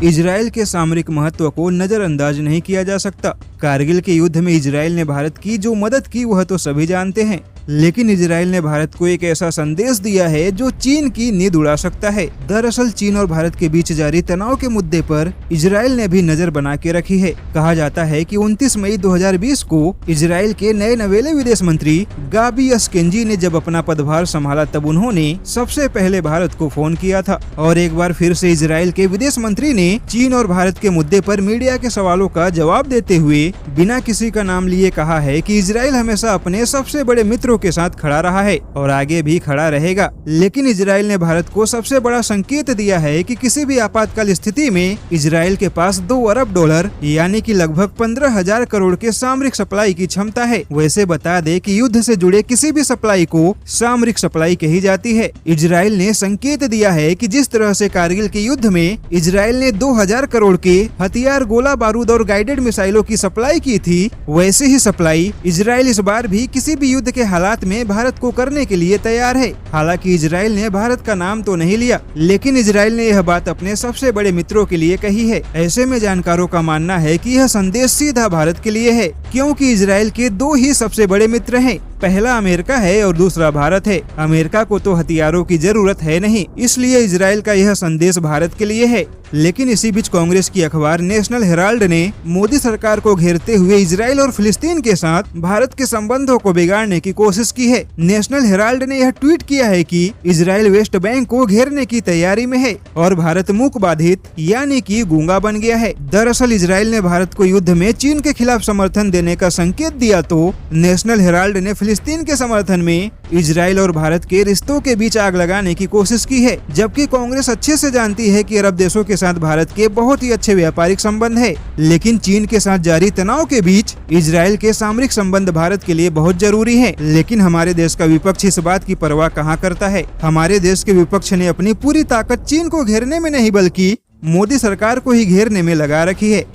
Israel के सामरिक महत्व को नजरअंदाज नहीं किया जा सकता। कारगिल के युद्ध में इजराइल ने भारत की जो मदद की वह तो सभी जानते हैं, लेकिन इजराइल ने भारत को एक ऐसा संदेश दिया है जो चीन की नींद उड़ा सकता है। दरअसल चीन और भारत के बीच जारी तनाव के मुद्दे पर इजराइल ने भी नजर बना के रखी है। कहा जाता है कि 29 मई 2020 को इजराइल के नए नवेले विदेश मंत्री गाबी अस्केंजी ने जब अपना पदभार संभाला तब उन्होंने सबसे पहले भारत को फोन किया था और एक बार फिर से इजराइल के विदेश मंत्री ने चीन और भारत के मुद्दे पर मीडिया के सवालों का जवाब देते हुए बिना किसी का नाम लिए कहा है कि इजराइल हमेशा अपने सबसे बड़े मित्रों के साथ खड़ा रहा है और आगे भी खड़ा रहेगा। लेकिन इजराइल ने भारत को सबसे बड़ा संकेत दिया है कि किसी भी आपातकाल स्थिति में इजराइल के पास $2 अरब यानी कि लगभग 15,000 करोड़ के सामरिक सप्लाई की क्षमता है। वैसे बता दे कि युद्ध से जुड़े किसी भी सप्लाई को सामरिक सप्लाई कही जाती है। इजराइल ने संकेत दिया है कि जिस तरह से कारगिल के युद्ध में इजराइल ने 2,000 करोड़ के हथियार, गोला बारूद और गाइडेड मिसाइलों की सप्लाई की थी, वैसे ही सप्लाई इजराइल इस बार भी किसी भी युद्ध के हालात में भारत को करने के लिए तैयार है। हालांकि इजराइल ने भारत का नाम तो नहीं लिया, लेकिन इजराइल ने यह बात अपने सबसे बड़े मित्रों के लिए कही है। ऐसे में जानकारों का मानना है कि यह संदेश सीधा भारत के लिए है, क्योंकि इजराइल के 2 ही सबसे बड़े मित्र हैं। पहला अमेरिका है और दूसरा भारत है। अमेरिका को तो हथियारों की जरूरत है नहीं, इसलिए इजराइल का यह संदेश भारत के लिए है। लेकिन इसी बीच कांग्रेस की अखबार नेशनल हेराल्ड ने मोदी सरकार को घेरते हुए इजराइल और फिलिस्तीन के साथ भारत के संबंधों को बिगाड़ने की कोशिश की है। नेशनल हेराल्ड ने यह ट्वीट किया है कि इजराइल वेस्ट बैंक को घेरने की तैयारी में है और भारत मूक बाधित यानी कि गूंगा बन गया है। दरअसल इजराइल ने भारत को युद्ध में चीन के खिलाफ समर्थन देने का संकेत दिया तो नेशनल हेराल्ड ने फिलिस्तीन के समर्थन में इजराइल और भारत के रिश्तों के बीच आग लगाने की कोशिश की है। जबकि कांग्रेस अच्छे से जानती है कि अरब देशों के साथ भारत के बहुत ही अच्छे व्यापारिक संबंध है, लेकिन चीन के साथ जारी तनाव के बीच इजराइल के सामरिक संबंध भारत के लिए बहुत जरूरी है। लेकिन हमारे देश का विपक्ष इस बात की परवाह कहाँ करता है। हमारे देश के विपक्ष ने अपनी पूरी ताकत चीन को घेरने में नहीं बल्कि मोदी सरकार को ही घेरने में लगा रखी है।